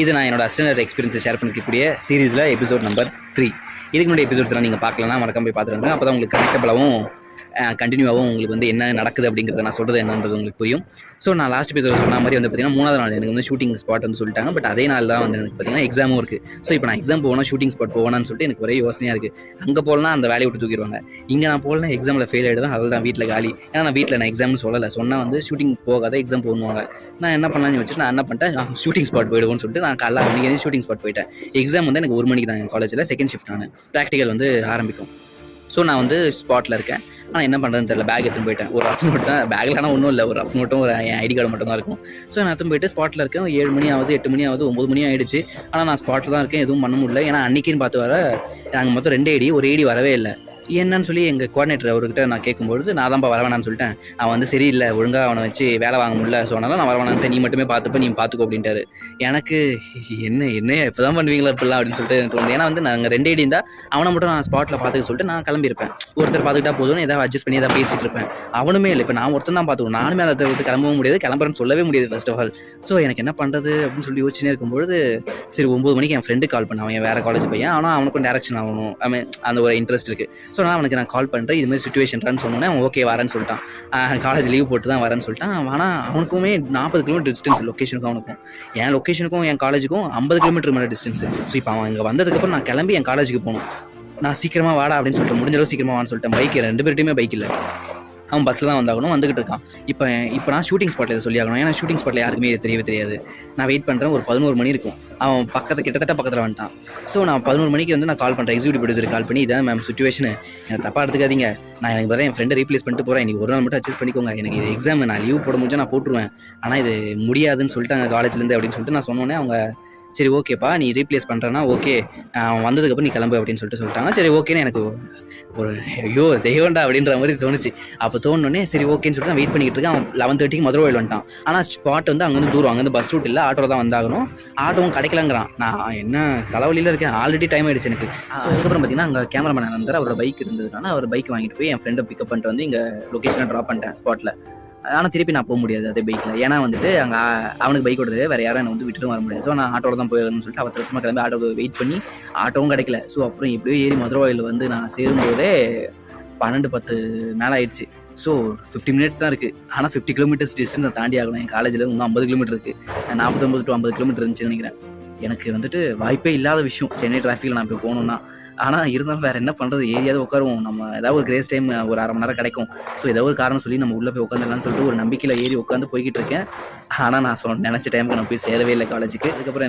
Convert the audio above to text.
இது நான் என்னோட அசிஸ்டன்ட் எக்ஸ்பீரியன்ஸை ஷேர் பண்ணிக்கக்கூடிய சீரீஸில் எபிசோட் நம்பர் 3. இதுக்கு முன்னாடி எபிசோட்ஸ்லாம் நீங்கள் பார்க்கலன்னா மறக்காம போய் பார்த்துருங்க. அப்போ தான் உங்களுக்கு கனெக்டபிளாகவும் கண்டினியூவாகவும் உங்களுக்கு வந்து என்ன நடக்குது அப்படிங்கிறத நான் சொல்கிறது என்னன்றது உங்களுக்கு புரியும். ஸோ நான் லாஸ்ட் எபிசோட் சொன்ன மாதிரி வந்து பார்த்தீங்கன்னா 3வது நாள் எனக்கு வந்து ஷூட்டிங் ஸ்பாட் வந்து சொல்லிட்டாங்க. பட் அதே நாள் தான் வந்து எனக்கு பார்த்தீங்கன்னா எக்ஸாமும் இருக்குது. ஸோ இப்போ நான் எக்ஸாம் போகணும், ஷூட்டிங் ஸ்பாட் போகணும்னு சொல்லிட்டு எனக்கு ஒரே யோசனையாக இருக்குது. அங்கே போகலன்னா அந்த வேலையை விட்டு தூக்கிடுவாங்க, இங்கே நான் போகலன்னா எக்ஸாமில் ஃபெயில் ஆகிடுவேன், அதில் தான் வீட்டில் காலி. ஏன்னா நான் வீட்டில் நான் எக்ஸாம்னு சொல்லலை, சொன்னால் வந்து ஷூட்டிங் போகாத எக்ஸாம் போகணுவாங்க. நான் என்ன பண்ணலான்னு வச்சுட்டு நான் என்ன பண்ணிட்டேன், ஷூட்டிங் ஸ்பாட் போயிடுவோன்னு சொல்லிட்டு நான் காலைல அன்றைக்கி ஷூட்டிங் ஸ்பாட் போயிட்டேன். எக்ஸாம் வந்து எனக்கு 1 மணிக்கு தான் என் காலேஜில் செகண்ட் ஷிஃப்ட். நான் ப்ராக்டிக்கல் வந்து ஆரம்பிக்கும். ஸோ நான் வந்து ஸ்பாட்டில் இருக்கேன். ஆனால் என்ன பண்ணுறதுன்னு தெரியல, பேக் எடுத்துன்னு போயிட்டேன். ஒரு ரஃப் நோட் தான் பேக்கில், ஆனால் ஒன்றும் இல்லை, ஒரு ரஃப் நோட்டும் ஒரு என் ஐடி கார்டு மட்டும் தான் இருக்கும். ஸோ நான் எடுத்துன்னு போயிட்டு ஸ்பாட்டில் இருக்கேன். 7 மணி ஆகுது, 8 மணி ஆகுது, 9 மணி ஆகிடுச்சு. ஆனால் நான் ஸ்பாட்டில் தான் இருக்கேன், எதுவும் பண்ண முடியல. ஏன்னா அன்றைக்கின்னு பார்த்து வர நாங்கள் மொத்தம் 2 ஐடி, ஒரு ஐடி வரவே இல்லை. என்னன்னு சொல்லி எங்கள் கோஆர்டினேட்டர் அவர்கிட்ட நான் கேட்கும்பொழுது நான் தான்ப்பா வரவேணான்னு சொல்லிட்டேன். அவன் வந்து சரியில்லை, ஒழுங்காக அவனை வச்சு வேலை வாங்க முடியல, ஸோ அதனால நான் வரவேணான்ட்டு, நீ மட்டுமே பார்த்துப்ப, நீ பார்த்துக்கோ அப்படின்ட்டாரு. எனக்கு என்ன இப்போ தான் பண்ணுவீங்களா இப்படிலாம் அப்படின்னு சொல்லிட்டு தோணுது. ஏன்னா வந்து நாங்கள் 2 ஐடி இருந்தால் அவனை மட்டும் நான் ஸ்பாட்டில் பார்த்துக்க சொல்லிட்டு நான் கிளம்பியிருப்பேன். ஒருத்தர் பார்த்துக்கிட்டா போதும்னு ஏதாவது அட்ஜஸ்ட் பண்ணி ஏதாவது பேசிகிட்டு இருப்பேன். அவனுமே இல்லை, இப்போ நான் ஒருத்தன் தான் பார்த்துக்கணும், நானுமே அதை விட்டு கிளம்பவும் முடியாது, கிளம்புறேன்னு சொல்லவே முடியாது ஃபர்ஸ்ட் ஆஃப் ஆல். ஸோ எனக்கு என்ன பண்ணுறது அப்படின்னு சொல்லி யோசிச்சுனே இருக்கும்பொழுது சரி 9 மணிக்கு என் ஃப்ரெண்டு கால் பண்ண, அவன் வேறு காலேஜ் பையன், ஆனால் அவனுக்கும் டேரக்ஷன் ஆகணும், அந்த ஒரு இன்ட்ரெஸ்ட் இருக்குது. ஸோ நான் அவனுக்கு நான் கால் பண்ணுறேன், இது மாதிரி சுச்சுவேஷன்றான்னு சொன்னோன்னே அவன் ஓகே வரேன்னு சொல்லிட்டான். காலேஜ் லீவ் போட்டு தான் வரேன்னு சொல்லிட்டான். ஆனால் அவனுக்குமே 40 கிலோமீட்டர் டிஸ்டன்ஸ் லொக்கேஷனுக்கும் அவனுக்கும். என் லொக்கேஷனுக்கும் என் காலேஜுக்கும் 50 கிலோமீட்டர் மேலே டிஸ்டன்ஸு. ஸோ இப்போ அவன் இங்கே வந்ததுக்கப்புறம் நான் கிளம்பி என் காலேஜுக்கு போகணும். நான் சீக்கிரமாக வாடா அப்படின்னு சொல்லிட்டு, முடிஞ்ச அளவு சீக்கிரமாக வான்னு சொல்லிட்டேன். பைக் 2 பேர்ட்டையுமே பைக் இல்லை, அவன் பஸ்ஸில் தான் வந்தாகணும், வந்துகிட்டு இருக்கான். இப்போ நான் ஷூட்டிங் ஸ்பாட்டில் இதை சொல்லி ஆகணும், ஏன்னா ஷூட்டிங் ஸ்பாட்டில் யாருக்குமே இது தெரியவே தெரியாது. நான் வெயிட் பண்ணுறேன், ஒரு 11 மணி இருக்கும். அவன் கிட்டத்தட்ட பக்கத்தில் வந்துட்டான். ஸோ நான் 11 மணிக்கு வந்து நான் கால் பண்ணுறேன், எக்ஸிக்யூட்டிவ் ப்ரொடியூசர் கால் பண்ணி, இதான் மேம் சுச்சுவேஷனு, எனக்கு தப்பாக எடுத்துக்காதீங்க, நான் எனக்கு பார்த்தா என் ஃப்ரெண்டை ரீப்ளேஸ் பண்ணிட்டு போகிறேன், இன்றைக்கி ஒரு நாள் மட்டும் அட்ஜஸ்ட் பண்ணிக்கோங்க, எனக்கு இது எக்ஸாம், நான் லீவ் போட முடிஞ்சா நான் போட்டுருவேன், ஆனால் இது முடியாதுன்னு சொல்லிட்டாங்க காலேஜ்லேருந்து அப்படின்னு சொல்லிட்டு நான் சொன்னோன்னே அவங்க சரி ஓகேப்பா நீ ரீப்ளேஸ் பண்ணுறேன்னா ஓகே, அவன் வந்ததுக்கப்புறம் நீ கிளம்பு அப்படின்னு சொல்லிட்டாங்க. சரி ஓகேன்னு எனக்கு ஒரு ஐயோ தெய்வண்டா அப்படின்ற மாதிரி தோணுச்சு. அப்போ தோணுன்னே சரி ஓகேன்னு சொல்லிட்டு நான் வெயிட் பண்ணிக்கிட்டு இருக்கேன். அவன் 11:30 மதுரவாயில் வந்துட்டான். ஆனால் ஸ்பாட் வந்து அங்கேருந்து தூரம், அங்கேருந்து பஸ் ரூட் இல்லை, ஆட்டோவில் தான் வந்தாகணும். ஆட்டோவும் கிடைக்கலங்கிறான். நான் என்ன தலைவலியில் இருக்கேன், ஆல்ரெடி டைம் ஆகிடுச்சு எனக்கு. ஸோ அதுக்கப்புறம் பார்த்தீங்கன்னா அங்கே கேமராமேன் இருந்தார், அவரோட பைக் இருந்ததுனால அவர் பைக் வாங்கிட்டு போய் என் ஃப்ரெண்டை பிக்கப் பண்ணிட்டு வந்து இங்கே லொக்கேஷனை ட்ராப் பண்ணிட்டேன் ஸ்பாட்டில். ஆனால் திருப்பி நான் போக முடியாது அதே பைக்கில், ஏன்னா வந்துட்டு அங்கே அவனுக்கு பைக் ஓடுறது வேறு யாரும் என்னை வந்து விட்டுட்டு வர முடியாது. ஸோ நான் ஆட்டோவில் தான் போயிடணும்னு சொல்லிட்டு அவசர அவசரமாக கிளம்பி ஆட்டோவில் வெயிட் பண்ணி ஆட்டோவும் கிடைக்கல. ஸோ அப்புறம் எப்படியோ ஏறி மதுரவாயில் வந்து நான் சேரும்போதே 12:10 மேலே ஆயிடுச்சு. ஸோ 50 மினிட்ஸ் தான் இருக்குது, ஆனால் 50 கிலோமீட்டர்ஸ் டிஸ்டன்ஸ் நான் தாண்டி ஆகணும். என் காலேஜில் இன்னும் 50 கிலோமீட்டர் இருக்குது, 49 to 50 கிலோமீட்டர் இருந்துச்சுன்னு நினைக்கிறேன். எனக்கு வந்துட்டு வாய்ப்பே இல்லாத விஷயம் சென்னை டிராஃபிக்கில் நான் போய் போகணுன்னா. ஆனால் இருந்தாலும் வேறு என்ன பண்ணுறது, ஏரியாவது உட்காருவோம், நம்ம ஏதாவது ஒரு கிரேஸ் டைம் ஒரு 1/2 மணி நேரம் கிடைக்கும். ஸோ ஏதோ ஒரு காரணம் சொல்லி நம்ம உள்ளே போய் உட்காந்துடலான்னு சொல்லிட்டு ஒரு நம்பிக்கையில் ஏறி உட்காந்து போய்கிட்டு இருக்கேன். ஆனால் நான் நினச்ச டைமுக்கு நான் போய் சேரவே இல்லை காலேஜுக்கு. அதுக்கப்புறம்